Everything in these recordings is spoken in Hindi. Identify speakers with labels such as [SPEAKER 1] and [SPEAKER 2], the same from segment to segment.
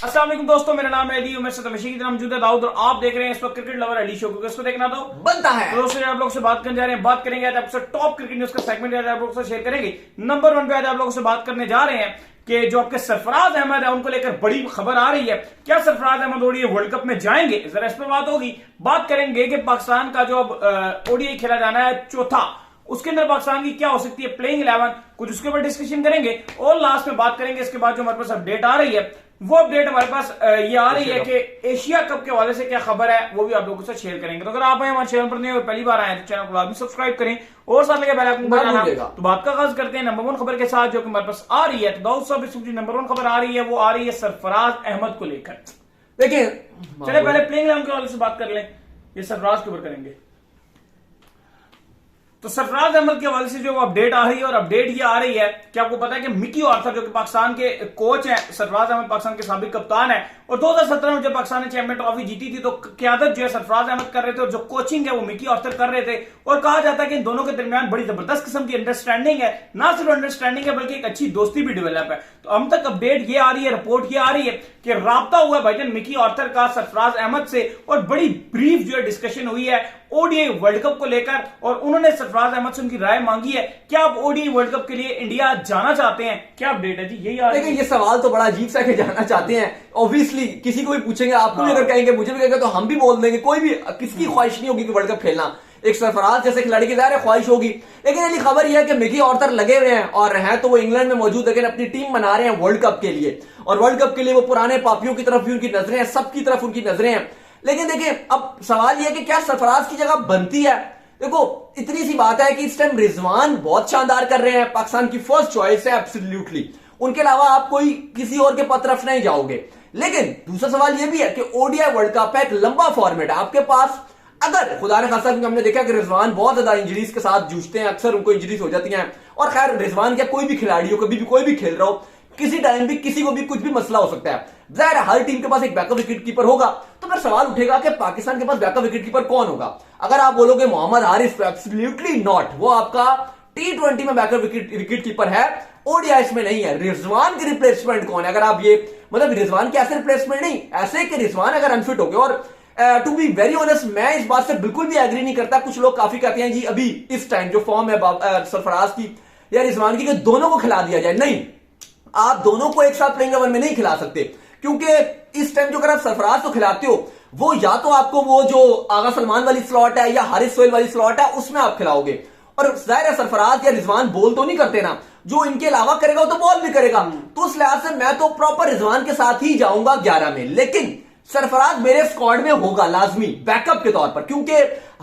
[SPEAKER 1] अस्सलाम वालेकुम दोस्तों, मेरा नाम है अली। मैं की तरह मौजूद है दाऊद और आप देख रहे हैं इस वक्त क्रिकेट लवर अली शो को। किसको देखना तो
[SPEAKER 2] बनता है।
[SPEAKER 1] तो दोस्तों, आप लोग से बात करने जा रहे हैं, बात करेंगे आज आपसे टॉप क्रिकेट न्यूज का सेगमेंट आज आप लोग से शेयर करेंगे। नंबर 1 पे आज आप लोगों से बात करने जा रहे हैं कि जो आपके सरफराज अहमद है उनको लेकर बड़ी खबर आ रही है। क्या Sarfaraz Ahmed ODI world cup में जाएंगे, जरा इस पर बात होगी। बात करेंगे कि पाकिस्तान का जो अब ओडीआई खेला जाना है चौथा, उसके अंदर पाकिस्तान की क्या हो सकती है प्लेइंग 11, कुछ उसके ऊपर डिस्कशन करेंगे और लास्ट में बात करेंगे। इसके बाद जो हमारे पास अपडेट आ रही है वो अपडेट हमारे पास ये आ रही है कि एशिया कप के हवाले से क्या खबर है वो भी आप लोगों से शेयर करेंगे। तो अगर आप हमारे चैनल पर नहीं हो, पहली बार आए तो चैनल को लाजमी सब्सक्राइब करें और साथ लगे बेल आइकन को दबाना। तो बात का आगाज करते हैं नंबर 1 खबर के साथ जो कि हमारे पास आ रही है। तो दाऊद साहब, इस नंबर 1 खबर आ रही है वो आ रही है सरफराज अहमद को लेकर।
[SPEAKER 2] देखिए,
[SPEAKER 1] चले पहले प्लेइंग 11 के हवाले से बात कर लें, ये सरफराज के ऊपर करेंगे। तो सरफराज अहमद के हवाले से जो अपडेट आ रही है और अपडेट ये आ रही है कि आपको पता है कि मिकी आर्थर जो कि पाकिस्तान के कोच हैं, सरफराज अहमद पाकिस्तान के साबिक कप्तान है और 2017 में जब पाकिस्तान ने चैंपियन ट्रॉफी जीती थी तो क्यादत जो है सरफराज अहमद कर रहे थे और जो कोचिंग है वो मिकी आर्थर कर रहे थे। और कहा जाता है कि इन दोनों के दरमियान बड़ी जबरदस्त किस्म की अंडरस्टैंडिंग है, ना सिर्फ अंडरस्टैंडिंग है बल्कि एक अच्छी दोस्ती भी डेवलप है। तो हम तक अपडेट ये आ रही है, रिपोर्ट ये आ रही है कि राब्ता हुआ है भाईजान मिकी आर्थर का सरफराज अहमद से और बड़ी ब्रीफ जो है डिस्कशन हुई है ओडीआई वर्ल्ड कप को लेकर और उन्होंने सरफराज अहमद से उनकी राय मांगी है। क्या आप ओडीआई वर्ल्ड कप के लिए इंडिया जाना चाहते हैं? क्या अपडेट है जी? यही आ रही है।
[SPEAKER 2] ये सवाल तो बड़ा अजीब सा कि जाना चाहते हैं। ऑब्वियसली किसी को भी पूछेंगे, आपको भी अगर कहेंगे, मुझे भी कहेंगे तो हम भी बोल देंगे। कोई भी किसकी ख्वाहिश नहीं होगी कि वर्ल्ड कप खेलना। एक सरफराज जैसे खिलाड़ी की ज़ाहिर ख्वाहिश होगी, लेकिन अली खबर यह है कि मिकी आर्थर लगे हुए हैं और हैं तो वो इंग्लैंड में मौजूद, लेकिन अपनी टीम बना रहे हैं वर्ल्ड कप के लिए। और वर्ल्ड कप के लिए वो पुराने पापियों की तरफ भी उनकी नजरें हैं, सबकी तरफ उनकी नजरें हैं। लेकिन देखिए, अब सवाल यह है कि क्या सरफराज की जगह बनती है। देखो, इतनी सी बात है कि इस टाइम रिजवान बहुत शानदार कर रहे हैं, पाकिस्तान की फर्स्ट चॉइस है एब्सोल्युटली। उनके अलावा आप कोई किसी और के तरफ नहीं जाओगे। लेकिन दूसरा सवाल यह भी है कि ओडीआई वर्ल्ड कप है, एक लंबा फॉर्मेट है आपके पास। अगर खुदा ने खासा, क्योंकि हमने देखा कि रिजवान बहुत ज्यादा इंजरीज के साथ जूझते हैं, अक्सर उनको इंजरीज हो जाती हैं। और खैर, रिजवान क्या कोई भी खिलाड़ी हो, कभी भी कोई भी खेल रहा हो, किसी टाइम भी किसी को भी कुछ भी मसला हो सकता है। जाहिर है हर टीम के पास एक बैकअप विकेट कीपर होगा। तो फिर सवाल उठेगा कि पाकिस्तान के पास बैकअप विकेट कीपर कौन होगा। अगर आप बोलोगे मोहम्मद हारिस, एब्सोल्युटली नॉट, वो आपका T20 में बैकअप विकेट कीपर है, ओडीआई में नहीं है। रिजवान की रिप्लेसमेंट कौन है? अगर आप ये मतलब रिजवान की ऐसे रिप्लेसमेंट नहीं, ऐसे कि रिजवान अगर अनफिट हो गए। और टू बी वेरी ऑनेस्ट, मैं इस बात से बिल्कुल भी एग्री नहीं करता। कुछ लोग काफी कहते हैं जी अभी इस टाइम जो फॉर्म है सरफराज की या रिजवान की, कि दोनों को खिला दिया जाए। नहीं, आप दोनों को एक साथ प्लेइंग 11 में नहीं खिला सकते, क्योंकि इस टाइम जो अगर आप सरफराज को खिलाते हो, वो या तो आपको वो जो आगा सलमान वाली स्लॉट है या हारिस सोहेल वाली स्लॉट है उसमें आप खिलाओगे। और जाहिर है सरफराज या रिजवान बॉल तो नहीं करते ना, जो इनके अलावा करेगा वो तो बॉल भी करेगा। तो उस लिहाज से मैं तो प्रॉपर रिजवान के साथ ही जाऊंगा 11 में। लेकिन सरफराज मेरे स्क्वाड में होगा लाजमी बैकअप के तौर पर, क्योंकि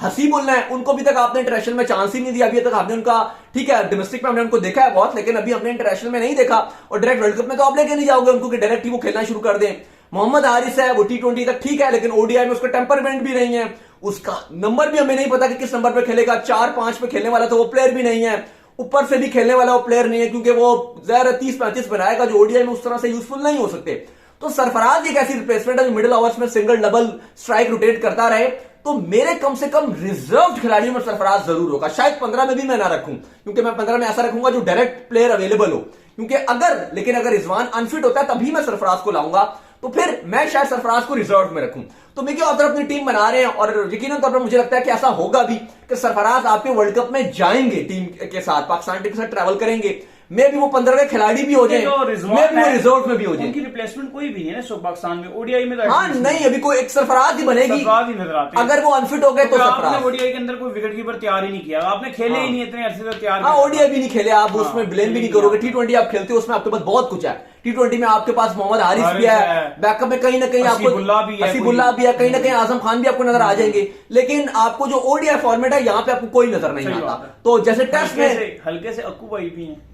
[SPEAKER 2] हसीबुल्ला है, उनको अभी तक आपने इंटरनेशनल में चांस ही नहीं दिया। अभी तक आपने उनका, ठीक है डोमेस्टिक में हमने उनको देखा है बहुत, लेकिन अभी हमने इंटरनेशनल में नहीं देखा। और डायरेक्ट वर्ल्ड कप में तो आप लेके नहीं जाओगे उनको कि डायरेक्ट ही वो खेलना शुरू कर दें। मोहम्मद हारिस है, वो T20 तक ठीक है, लेकिन ओडीआई में उसका टेम्परमेंट भी नहीं है, उसका नंबर भी हमें नहीं पता कि किस नंबर पे खेलेगा। 4-5 पे खेलने वाला तो वो प्लेयर भी नहीं है, ऊपर से भी खेलने वाला वो प्लेयर नहीं है, क्योंकि वो ज़्यादा 30-35 बनाएगा जो ओडीआई में उस तरह से यूजफुल नहीं हो सकते। तो सरफराज एक ऐसी रिप्लेसमेंट है जो मिडिल ओवर्स में सिंगल डबल स्ट्राइक रोटेट करता रहे। तो मेरे कम से कम रिजर्व खिलाड़ियों में सरफराज जरूर होगा। शायद 15 में भी मैं ना रखूं, क्योंकि मैं 15 में ऐसा रखूंगा जो डायरेक्ट प्लेयर अवेलेबल हो। क्योंकि अगर रिजवान अनफिट होता है तभी मैं सरफराज को लाऊंगा, तो फिर मैं शायद सरफराज को रिजर्व में रखूं। तो मिकी आर्थर अपनी टीम बना रहे हैं और यकीनन तौर पर मुझे लगता है कि ऐसा होगा भी कि सरफराज आपके वर्ल्ड कप में जाएंगे टीम के साथ, पाकिस्तान टीम के साथ ट्रैवल करेंगे। मे भी वो 15वें खिलाड़ी भी हो जाए, मे भी वो रिजर्व में भी हो जाए।
[SPEAKER 1] उनकी रिप्लेसमेंट कोई भी नहीं है ना पाकिस्तान में, ओडीआई में तो
[SPEAKER 2] हाँ नहीं, अभी कोई एक सरफराज ही बनेगी।
[SPEAKER 1] सरफराज ही नजर आते हैं।
[SPEAKER 2] अगर वो अनफिट हो गए तो
[SPEAKER 1] आपने ओडीआई के अंदर कोई विकेट कीपर तैयार ही नहीं किया, आपने खेले ही नहीं इतने अरसे तक तैयार।
[SPEAKER 2] हाँ, ओडीआई भी नहीं खेले आप, उसमें ब्लेम भी नहीं करोगे। T20 आप खेलते हो, उसमें आपके पास बहुत कुछ है। T20 में आपके पास मोहम्मद हारिस भी है, बैकअप में कहीं ना कहीं आपको हसीबुल्ला भी है, कहीं ना कहीं आजम खान भी आपको नजर आ जाएंगे। लेकिन आपको जो ओडीआई फॉर्मेट है यहाँ पे आपको कोई नजर नहीं आता। तो जैसे टेस्ट में
[SPEAKER 1] हल्के से अक्कू भाई भी हैं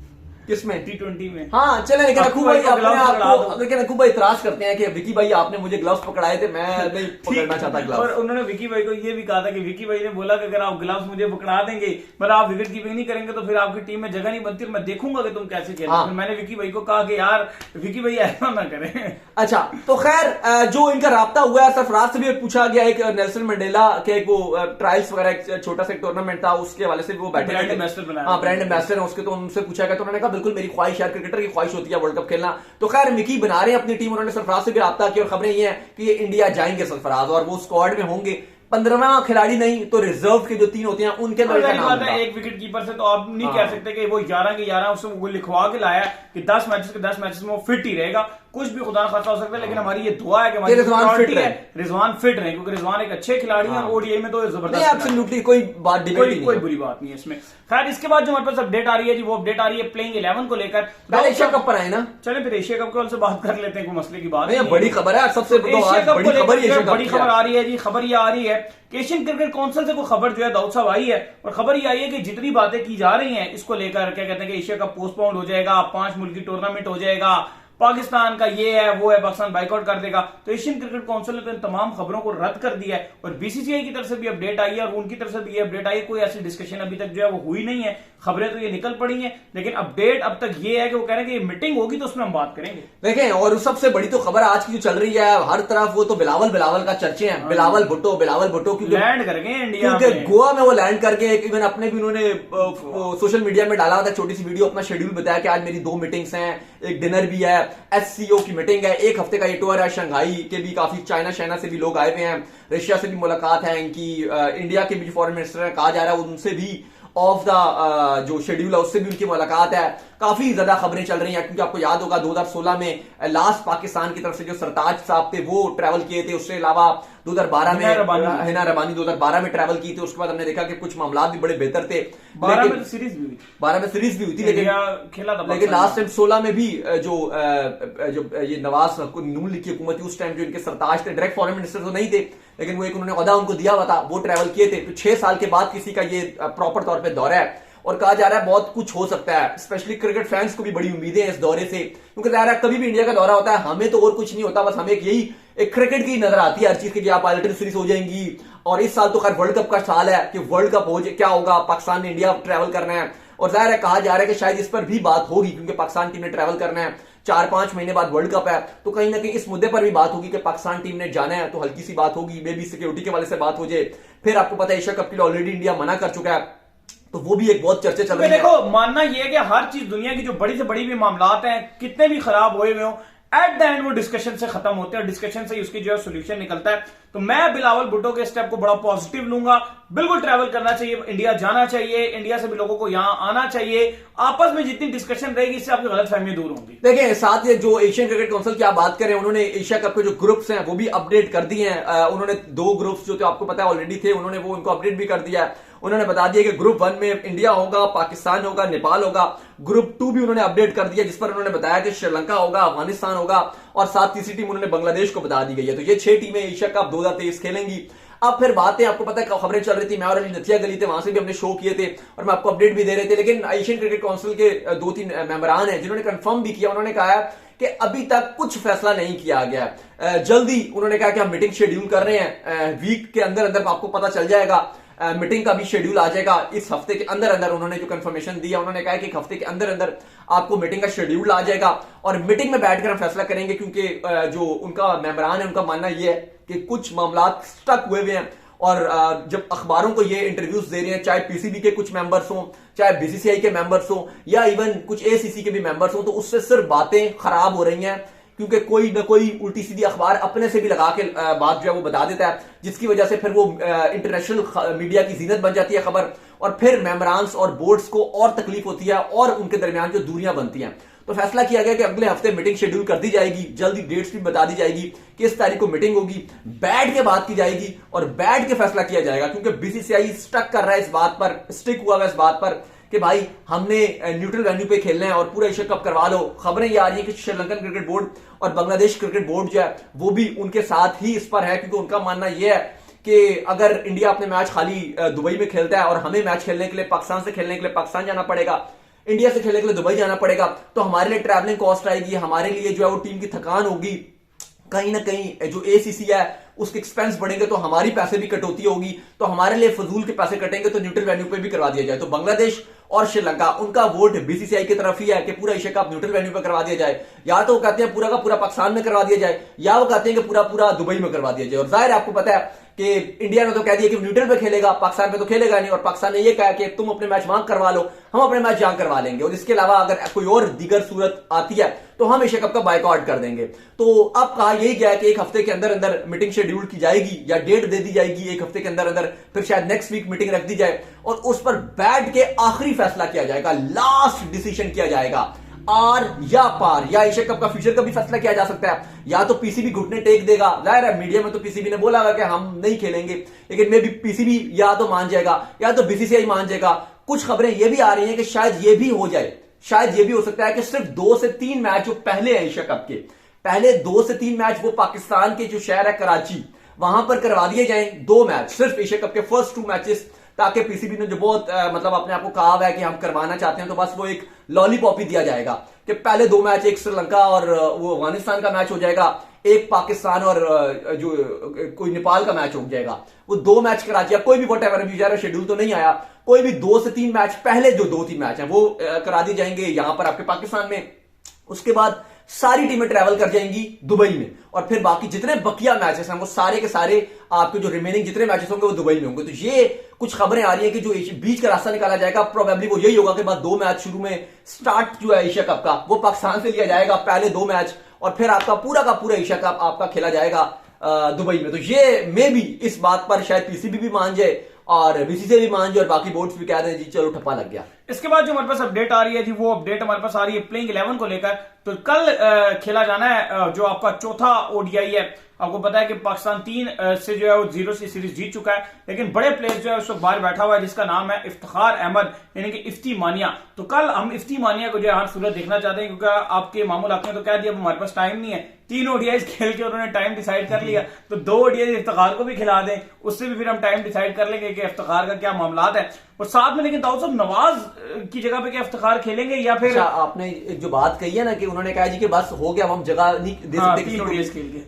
[SPEAKER 2] किसमें,
[SPEAKER 1] T20 में।
[SPEAKER 2] हाँ चले, लेकिन अक्कू भाई अपने आप, लेकिन अक्कू भाई इतराज करते हैं कि विकी भाई आपने मुझे ग्लव्स पकड़ाए थे, मैं नहीं पकड़ना चाहता ग्लव्स।
[SPEAKER 1] और उन्होंने विकी भाई को ये भी कहा था कि विकी भाई ने बोला कि अगर आप ग्लव्स मुझे पकड़ा देंगे, मतलब आप विकेट कीपिंग नहीं करेंगे तो फिर आपकी टीम में जगह नहीं बनती और मैं देखूंगा कि तुम कैसे खेलो। हाँ। मैंने विकी भाई को कहा कि यार विकी भाई ऐसा ना करें। अच्छा,
[SPEAKER 2] तो खैर जो इनका राब्ता हुआ है, सरफराज से भी पूछा गया, एक नेल्सन मंडेला के वो ट्रायल्स वगैरह एक छोटा सा टूर्नामेंट था, उसके हवाले से वो बैठे
[SPEAKER 1] ब्रांड एम्बेसडर बनाया,
[SPEAKER 2] हाँ ब्रांड एम्बेसडर है उसके, तो उनसे पूछा गया तो उन्होंने कहा बिल्कुल मेरी ख्वाहिश है, क्रिकेटर की ख्वाहिश होती है वर्ल्ड कप खेलना। तो खैर मिकी बना रहे हैं अपनी टीम, उन्होंने सरफराज से भी रब्ता किया और खबरें ये हैं कि ये इंडिया जाएंगे सरफराज और वो स्क्वाड में होंगे। 15वां खिलाड़ी नहीं तो रिजर्व के जो 3 होते हैं उनके अंदर का नाम होगा।
[SPEAKER 1] एक विकेट कीपर से तो आप नहीं कह सकते कि वो 11 के 11 उससे वो लिखवा के लाया कि 10 मैचेस के 10 मैचेस में वो फिट ही रहेगा। कुछ भी खुदा खासा हो सकता है, लेकिन हमारी ये दुआ है कि हमारी रिजवान फिट रहे, क्योंकि रिजवान एक अच्छे खिलाड़ी हैं और ओडीआई में तो जबरदस्त,
[SPEAKER 2] एब्सोल्युटली कोई बात
[SPEAKER 1] कोई बुरी बात नहीं है इसमें। खैर इसके बाद जो हमारे पास अपडेट आ रही है जी, वो अपडेट आ रही है प्लेइंग 11 को लेकर।
[SPEAKER 2] एशिया कप पर आए ना,
[SPEAKER 1] चले फिर एशिया कप से बात कर लेते हैं, कोई मसले की बात
[SPEAKER 2] नहीं। बड़ी खबर है, सबसे बड़ी
[SPEAKER 1] खबर आ रही है जी। खबर ये आ रही है कि एशियन क्रिकेट काउंसिल से कोई खबर जो है दाऊद साहब आई है, और खबर ये आई है कि जितनी बातें की जा रही हैं इसको लेकर, क्या कहते हैं कि एशिया कप पोस्टपोन हो जाएगा, 5 मुल्क की टूर्नामेंट हो जाएगा, पाकिस्तान का ये है वो है, पाकिस्तान बाइकआउट कर देगा। तो एशियन क्रिकेट काउंसिल ने तो इन तमाम खबरों को रद्द कर दिया है और बीसीसीआई की तरफ से भी अपडेट आई है और उनकी तरफ से भी ये अपडेट आई है। कोई ऐसी डिस्कशन अभी तक जो है वो हुई नहीं है, खबरें तो ये निकल पड़ी हैं, लेकिन अपडेट अब तक ये है कि वो कह रहे हैं कि मीटिंग होगी तो उसमें हम बात करेंगे।
[SPEAKER 2] देखें, और सबसे बड़ी तो खबर आज की जो चल रही है हर तरफ, वो तो बिलावल का चर्चे हैं। बिलावल भुट्टो क्योंकि
[SPEAKER 1] लैंड कर गए इंडिया
[SPEAKER 2] में, गोवा में वो लैंड करके, इवन अपने भी उन्होंने सोशल मीडिया में डाला था छोटी सी वीडियो, अपना शेड्यूल बताया कि आज मेरी 2 मीटिंग्स हैं, एक डिनर भी है, एससीओ की मीटिंग है, 1 हफ्ते का ये टूर है, शंघाई के भी काफी चाइना से भी लोग आए हुए हैं, रशिया से भी मुलाकात है इनकी, इंडिया के भी फॉरेन मिनिस्टर कहा जा रहा है उनसे भी ऑफ द जो शेड्यूल है उससे भी उनकी मुलाकात है। काफी ज्यादा खबरें चल रही हैं, क्योंकि आपको याद होगा 2016 में लास्ट पाकिस्तान की तरफ से जो सरताज साहब थे वो ट्रैवल किए थे, उससे अलावा 2012 में हिना रबानी 2012 में ट्रैवल की थी। उसके बाद हमने देखा कि कुछ मामला भी बड़े बेहतर थे,
[SPEAKER 1] 12 में सीरीज भी हुई थी,
[SPEAKER 2] लेकिन लास्ट टाइम 16 में भी जो ये नवाज नून लीग की हुकूमत थी उस टाइम जो इनके सरताज थे, डायरेक्ट फॉरेन मिनिस्टर तो नहीं थे, लेकिन वो एक उन्होंने ओहदा उनको दिया हुआ था, वो ट्रैवल किए थे। तो 6 साल के बाद किसी का ये प्रॉपर तौर पे दौरा है और कहा जा रहा है बहुत कुछ हो सकता है। स्पेशली क्रिकेट फैंस को भी बड़ी उम्मीदें हैं इस दौरे से, क्योंकि ज़ाहिर है कभी भी इंडिया का दौरा होता है हमें तो और कुछ नहीं होता, बस हमें एक क्रिकेट की नजर आती है हर चीज की, आप बायोलिटरी सीरीज हो जाएंगी। और इस साल तो खैर वर्ल्ड कप का साल है कि वर्ल्ड कप हो क्या होगा, पाकिस्तान ने इंडिया ट्रैवल करना है, और जाहिर है कहा जा रहा है कि शायद इस पर भी बात होगी, क्योंकि पाकिस्तान टीम ने ट्रैवल करना है, 4-5 महीने बाद वर्ल्ड कप है, तो कहीं ना कहीं इस मुद्दे पर भी बात होगी कि पाकिस्तान टीम ने जाना है, तो हल्की सी बात होगी, मे बी सिक्योरिटी के वाले से बात हो जाए। फिर आपको पता है एशिया कप के लिए ऑलरेडी इंडिया मना कर चुका है, तो वो भी एक बहुत चर्चे चल रही है।
[SPEAKER 1] देखो, मानना यह है कि हर चीज दुनिया की जो बड़ी से बड़ी भी मामलात हैं, कितने भी खराब हुए हो, एट द एंड वो डिस्कशन से खत्म होते हैं और डिस्कशन से उसकी जो है सोल्यूशन निकलता है। तो मैं बिलावल भुट्टो के स्टेप को बड़ा पॉजिटिव लूंगा, बिल्कुल ट्रैवल करना चाहिए, इंडिया जाना चाहिए, इंडिया से भी लोगों को यहां आना चाहिए, आपस में जितनी डिस्कशन रहेगी इससे आपकी गलतफहमियां दूर होंगी।
[SPEAKER 2] देखिए, साथ ही जो एशियन क्रिकेट काउंसिल की आप बात करें, उन्होंने एशिया कप के जो ग्रुप्स हैं वो भी अपडेट कर दिए हैं। उन्होंने 2 ग्रुप्स जो थे आपको पता है ऑलरेडी थे, उन्होंने वो उनको अपडेट भी कर दिया है। उन्होंने बता दिया कि ग्रुप 1 में इंडिया होगा, पाकिस्तान होगा, नेपाल होगा। ग्रुप 2 भी उन्होंने अपडेट कर दिया, जिस पर उन्होंने बताया कि श्रीलंका होगा, अफगानिस्तान होगा, और साथ तीसरी टीम उन्होंने बांग्लादेश को बता दी गई है। तो ये 6 टीमें एशिया कप 2023 खेलेंगी। अब फिर बातें, आपको पता है खबरें चल रही थी, मैं और अली नथिया गली थे, वहां से भी हमने शो किए थे और मैं आपको अपडेट भी दे रहे थे, लेकिन एशियन क्रिकेट काउंसिल के 2-3 मेंबरान हैं जिन्होंने कंफर्म भी किया। उन्होंने कहा कि अभी तक कुछ फैसला नहीं किया गया, जल्दी उन्होंने कहा कि हम मीटिंग शेड्यूल कर रहे हैं, वीक के अंदर अंदर आपको पता चल जाएगा, मीटिंग का भी शेड्यूल आ जाएगा इस हफ्ते के अंदर अंदर। उन्होंने जो कंफर्मेशन दिया, उन्होंने कहा कि 1 हफ्ते के अंदर अंदर आपको मीटिंग का शेड्यूल आ जाएगा और मीटिंग में बैठकर हम फैसला करेंगे, क्योंकि जो उनका मेंबरान है उनका मानना यह है कि कुछ मामला स्टक हुए हुए हैं। और जब अखबारों को ये इंटरव्यूज दे रहे हैं, चाहे पीसीबी के कुछ मेंबर्स हों, चाहे बीसीसीआई के मेंबर्स हों, या इवन कुछ एसीसी के भी मेंबर्स हों, तो उससे सिर्फ बातें खराब हो रही हैं, क्योंकि कोई ना कोई उल्टी सीधी अखबार अपने से भी लगा के बात जो है वो बता देता है, जिसकी वजह से फिर वो इंटरनेशनल मीडिया की जीनत बन जाती है खबर, और फिर मेंबरान्स और बोर्ड्स को और तकलीफ होती है और उनके दरमियान जो दूरियां बनती हैं। तो फैसला किया गया कि अगले हफ्ते मीटिंग शेड्यूल कर दी जाएगी, जल्दी डेट्स भी बता दी जाएगी कि इस तारीख को मीटिंग होगी, बैठ के बात की जाएगी और बैठ के फैसला किया जाएगा, क्योंकि बीसीसीआई स्टक कर रहा है इस बात पर, स्टिक हुआ है इस बात पर कि भाई हमने न्यूट्रल वेन्यू पे खेलना है और पूरा एशिया कप करवा लो। खबरें ये आ रही है कि श्रीलंकन क्रिकेट बोर्ड और बांग्लादेश क्रिकेट बोर्ड जो है वो भी उनके साथ ही इस पर है, क्योंकि उनका मानना यह है कि अगर इंडिया अपने मैच खाली दुबई में खेलता है और हमें मैच खेलने के लिए पाकिस्तान से खेलने के लिए पाकिस्तान जाना पड़ेगा, इंडिया से खेलने के लिए दुबई जाना पड़ेगा, तो हमारे लिए ट्रैवलिंग कॉस्ट आएगी, हमारे लिए जो है वो टीम की थकान होगी, कहीं ना कहीं जो एसीसी है उसके एक्सपेंस बढ़ेंगे तो हमारी पैसे भी कटौती होगी, तो हमारे लिए फजूल के पैसे कटेंगे, तो न्यूट्रल वेन्यू पे भी करवा दिया जाए। तो बांग्लादेश और श्रीलंका उनका वोट बीसीसीआई की तरफ ही है कि पूरा एशिया कप न्यूट्रल वेन्यू पे करवा दिया जाए, या तो वो कहते हैं पूरा का पूरा पाकिस्तान में करवा दिया जाए, या वो कहते हैं कि पूरा पूरा दुबई में करवा दिया जाए। और जाहिर है आपको पता है कि इंडिया ने तो कह दिया कि न्यूट्रल पे खेलेगा, पाकिस्तान पे तो खेलेगा नहीं, और पाकिस्तान ने ये कहा कि तुम अपने मैच वहां करवा लो, हम अपने मैच यहां करवा लेंगे, और इसके अलावा अगर कोई और दीगर सूरत आती है तो हम एशिया कप का बायकॉट कर देंगे। तो अब कहा यही गया कि एक हफ्ते के अंदर अंदर मीटिंग शेड्यूल की जाएगी या डेट दे दी जाएगी एक हफ्ते के अंदर अंदर, फिर शायद नेक्स्ट वीक मीटिंग रख दी जाए और उस पर बैठ के आखिरी फैसला किया जाएगा, लास्ट डिसीजन किया जाएगा, आर या पार, या एशिया कप का फ्यूचर का भी फैसला किया जा सकता है, या तो पीसीबी घुटने टेक देगा। जाहिर है मीडिया में तो पीसीबी ने बोला कि हम नहीं खेलेंगे, लेकिन मे भी पीसीबी या तो मान जाएगा या तो बीसीसीआई मान जाएगा। कुछ खबरें ये भी आ रही हैं कि शायद ये भी हो जाए, शायद ये भी हो सकता है कि सिर्फ 2 से 3 मैच जो पहले है एशिया कप के, पहले 2 से 3 मैच वो पाकिस्तान के जो शहर है कराची वहां पर करवा दिए जाएं, 2 मैच सिर्फ एशिया कप के फर्स्ट 2 मैचेस, ताकि पीसीबी ने जो बहुत मतलब अपने आप को कहा हुआ है कि हम करवाना चाहते हैं, तो बस वो एक लॉलीपॉप ही दिया जाएगा कि पहले 2 मैच, एक श्रीलंका और वो अफगानिस्तान का मैच हो जाएगा, एक पाकिस्तान और जो कोई नेपाल का मैच हो जाएगा, वो 2 मैच कराची, कोई भी वट एवर शेड्यूल तो नहीं आया, कोई भी 2 से 3 मैच पहले जो 2-3 मैच हैं वो करा दिए जाएंगे यहां पर आपके पाकिस्तान में। उसके बाद सारी टीमें ट्रैवल कर जाएंगी दुबई में, और फिर बाकी जितने बकिया मैचेस हैं वो सारे के सारे आपके जो रिमेनिंग जितने मैचेस होंगे वो दुबई में होंगे। तो ये कुछ खबरें आ रही है कि जो बीच का रास्ता निकाला जाएगा प्रोबेबली वो यही होगा कि बाद 2 मैच शुरू में स्टार्ट जो है एशिया कप का वो पाकिस्तान से लिया जाएगा, पहले 2 मैच, और फिर आपका पूरा का पूरा एशिया कप आपका खेला जाएगा दुबई में। तो ये मे भी इस बात पर शायद पीसीबी भी मान जाए और बीसीसीआई भी मान जाए और बाकी बोर्ड्स भी कह रहे हैं जी चलो ठप्पा लग गया।
[SPEAKER 1] इसके बाद जो हमारे पास अपडेट आ रही है जी, वो अपडेट हमारे पास आ रही है प्लेइंग 11 को लेकर। तो कल खेला जाना है जो आपका चौथा ओडीआई है। आपको पता है कि पाकिस्तान 3 से जो है वो 0 से सीरीज जीत चुका है, लेकिन बड़े प्लेयर जो है उस वक्त बाहर बैठा हुआ है जिसका नाम है इफ्तिखार अहमद यानी कि इफ्ती मानिया। तो कल हम इफ्ती मानिया को जो है हर सूरत देखना चाहते हैं, क्योंकि आपके मामूल हक ने तो कह दिया हमारे पास टाइम नहीं है, 3 ओडीआई खेल के उन्होंने टाइम डिसाइड कर लिया, तो 2 ओडीआई इफ्तिखार को भी खिला दें, उससे भी फिर हम टाइम डिसाइड कर लेंगे कि इफ्तिखार का क्या मामला है। और साथ में लेकिन दाऊद साहब नवाज की जगह पे क्या इफ्तिखार खेलेंगे या फिर
[SPEAKER 2] आपने एक जो बात कही है ना कि उन्होंने कहा जी कि बस हो गया, हम जगह नहीं दे सकते किसी को।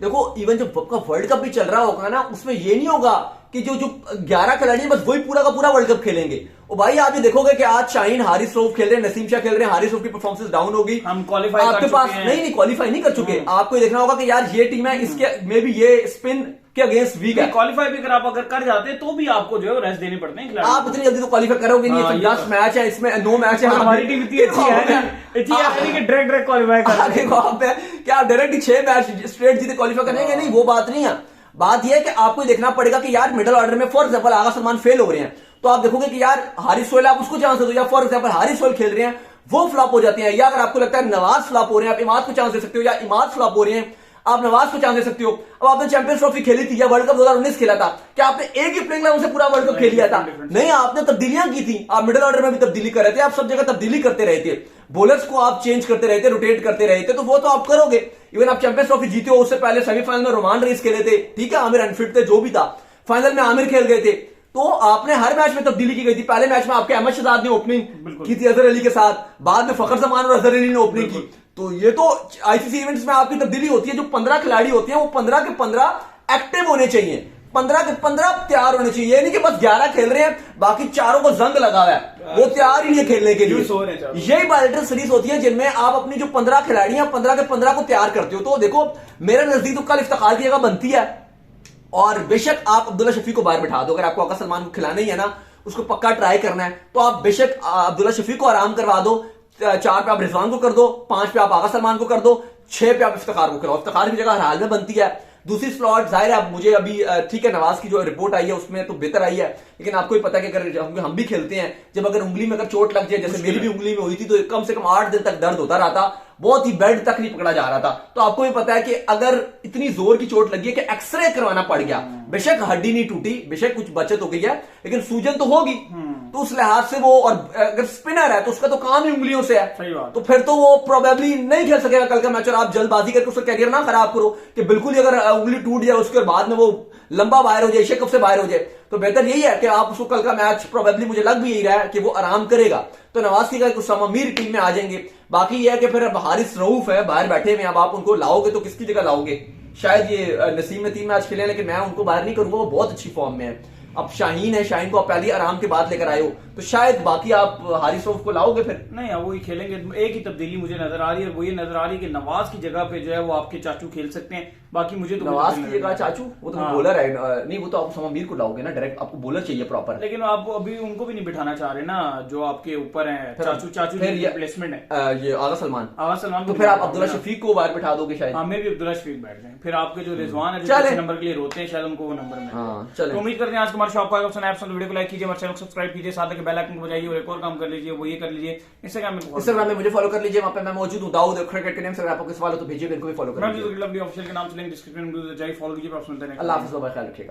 [SPEAKER 2] देखो इवन जो वर्ल्ड कप भी चल रहा होगा ना उसमें ये नहीं होगा कि जो 11 खिलाड़ी बस वही पूरा का पूरा वर्ल्ड कप खेलेंगे। और भाई आप ये देखोगे कि आज शाहीन हारिस रऊफ खेल रहे हैं, नसीम शाह खेल रहे हैं, हारिस रऊफ की परफॉर्मेंस डाउन होगी,
[SPEAKER 1] हम क्वालिफाई
[SPEAKER 2] आपके पास नहीं क्वालिफाई नहीं कर चुके। आपको देखना होगा कि यार ये टीम है, इसके मे भी ये स्पिन के अगेंस्ट वीक है,
[SPEAKER 1] क्वालिफाई भी अगर कर जाते तो भी आपको जो है रेस्ट देनी पड़ते हैं।
[SPEAKER 2] आप इतनी जल्दी तो क्वालिफाई करोगे नहीं, 10 मैच है इसमें 9 मैच है,
[SPEAKER 1] हमारी टीम इतनी अच्छी है ना डायरेक्ट क्वालिफाई कर
[SPEAKER 2] क्या डायरेक्ट 6 मैच स्ट्रेट जीते क्वालिफाई करेंगे? नहीं, वो बात नहीं है। बात यह है कि आपको देखना पड़ेगा कि यार मिडिल ऑर्डर में for example Agha Salman fail हो रहे हैं, तो आप देखोगे कि यार हारिस सोहेल आप उसको चांस दे दो, या फॉर एग्जाम्पल हारिस सोहेल खेल रहे हैं वो फ्लॉप हो जाते हैं, या अगर आपको लगता है नवाज फ्लॉप हो रहे हैं आप इमाद को चांस दे सकते हो, या इमाद फ्लॉप हो रहे हैं आप नवाज को चांस दे सकते हो। अब आपने चैंपियंस ट्रॉफी खेली थी या वर्ल्ड कप 2019 खेला था, क्या आपने एक ही प्लेइंग 11 से पूरा वर्ल्ड कप खेल लिया था? नहीं, आपने तब्दीलियां की थी, आप मिडिल ऑर्डर में भी तब्दीली कर रहे थे, आप सब जगह तब्दीली करते रहे थे, बॉलर्स को आप चेंज करते रहे थे, रोटेट करते रहे थे, तो वो तो आप करोगे। इवन आप चैंपियंस ट्रॉफी जीते हो, उससे पहले सेमीफाइनल में रोमान रेस खेले थे, ठीक है, आमिर अनफिट थे, जो भी था, फाइनल में आमिर खेल गए थे, तो आपने हर मैच में तब्दीली की गई थी। पहले मैच में आपके अहमद शहजाद ने ओपनिंग की थी अजहर अली के साथ, बाद में फखर जमान और अजहर अली ने ओपनिंग की। तो ये तो आईसीसी इवेंट्स में आपकी तब्दीली होती है। जो 15 खिलाड़ी होते हैं वो 15 के 15 एक्टिव होने चाहिए, 15 के 15 तैयार होने चाहिए। ये नहीं कि बस 11 खेल रहे हैं बाकी चारों को जंग लगा हुआ है, वो तैयार ही नहीं है खेलने के लिए। यही बायोलेटर सीरीज होती है जिनमें आप अपनी जो 15 खिलाड़ी हैं 15 के 15 को तैयार करते हो। तो देखो मेरे नजदीक तो कल इफ्तिखार की जगह बनती है, और बेशक आप अब्दुल्ला शफी को बाहर बैठा दो, अगर आपको आका सलमान को खिलाना ही है ना, उसको पक्का ट्राई करना है, तो आप बेशक अब्दुल्ला शफी को आराम करवा दो, 4 पे आप रिजवान को कर दो, 5 पे आप आगा सलमान को कर दो, 6 पे आप इफ्तिखार को कराओ। इफ्तिखार की जगह हर हाल में बनती है। दूसरी स्लॉट जाहिर है, मुझे अभी ठीक है नवाज की जो रिपोर्ट आई है उसमें तो बेहतर आई है, लेकिन आपको ही पता है कि अगर हम भी खेलते हैं, जब अगर उंगली में अगर चोट लग जाए, जैसे मेरी भी उंगली में हुई थी, तो कम से कम 8 दिन तक दर्द होता रहा था, बहुत ही बेड तक नहीं पकड़ा जा रहा था। तो आपको भी पता है कि अगर इतनी जोर की चोट लगी है कि एक्सरे करवाना पड़ गया, बेशक हड्डी नहीं टूटी, बेशक कुछ बचत हो गई है, लेकिन सूजन तो होगी, तो उस लिहाज से वो, और अगर स्पिनर है तो उसका तो काम ही उंगलियों से है, तो फिर तो वो प्रोबेबली नहीं खेल सकेगा कल का मैच। और आप जल्दबाजी करके उसका कैरियर ना खराब करो कि बिल्कुल ही अगर उंगली टूट जाए उसके बाद में वो लंबा बाहर हो जाए, एशिया कप से बाहर हो जाए, तो बेहतर यही है कि आप उसको कल का मैच, प्रोबेबली मुझे लग भी यही रहा है कि वो आराम करेगा, तो नवाज की कुछ अमीर टीम में आ जाएंगे। बाकी यह है कि फिर अब हारिस रऊफ है बाहर बैठे हुए, अब आप उनको लाओगे तो किसकी जगह लाओगे? शायद ये नसीम में 3 मैच खेले, लेकिन मैं उनको बाहर नहीं करूंगा, वो बहुत अच्छी फॉर्म में है। अब शाहीन है, शाहीन को आप पहली आराम के बाद लेकर आए हो, तो शायद बाकी आप हारिस रऊफ को लाओगे फिर।
[SPEAKER 1] नहीं, अब वही खेलेंगे। एक ही तब्दीली मुझे नजर आ रही है, और वो ये नजर आ रही है कि नवाज की जगह पे जो है वो आपके चाचू खेल सकते हैं। बाकी मुझे तो
[SPEAKER 2] नवाज की जगह चाचू, वो तो
[SPEAKER 1] हाँ।
[SPEAKER 2] बॉलर है। नहीं, वो तो आप सममीर को लाओगे ना डायरेक्ट, आपको बॉलर चाहिए प्रॉपर।
[SPEAKER 1] लेकिन आप अभी उनको भी नहीं बिठाना चाह रहे ना, जो आपके ऊपर हैं चाचू
[SPEAKER 2] फिर ये
[SPEAKER 1] रिप्लेसमेंट है
[SPEAKER 2] ये आगा सलमान।
[SPEAKER 1] आवाज सलमान
[SPEAKER 2] तो
[SPEAKER 1] को
[SPEAKER 2] फिर आप
[SPEAKER 1] बिठाना
[SPEAKER 2] अब्दुल्ला
[SPEAKER 1] होगा।
[SPEAKER 2] शफीक को बाहर बिठा दोगे शायद।
[SPEAKER 1] हाँ, मेरे भी अब्दुल्ला शफीक बैठ जाए। फिर आपके जो रिजवान है, जो
[SPEAKER 2] चले।
[SPEAKER 1] अच्छे नंबर के लिए रोते हैं, शायद उनको वो नंबर में।
[SPEAKER 2] हाँ, चले।
[SPEAKER 1] तो उम्मीद करते हैं आज का हमारा शो आपको आएगा पसंद आया। वीडियो को लाइक कीजिए, हमारे चैनल को सब्सक्राइब कीजिए, साथ में बेल आइकन को बजाइए, और एक और काम कर लीजिए, वो ये कर लीजिए,
[SPEAKER 2] इंस्टाग्राम में मुझे फॉलो कर लीजिए, वहां पे मैं मौजूद हूँ, दाऊद क्रिकेट के नेम से। आपको किस सवाल हो तो भेजिए, इनको भी फॉलो कर लीजिए।
[SPEAKER 1] लवली ऑफिशियल के नाम से लिंक डिस्क्रिप्शन में जाइए, फॉलो कीजिए। आप सुनते रहें।
[SPEAKER 2] अल्लाह हाफिज़, ख्याल रखिएगा।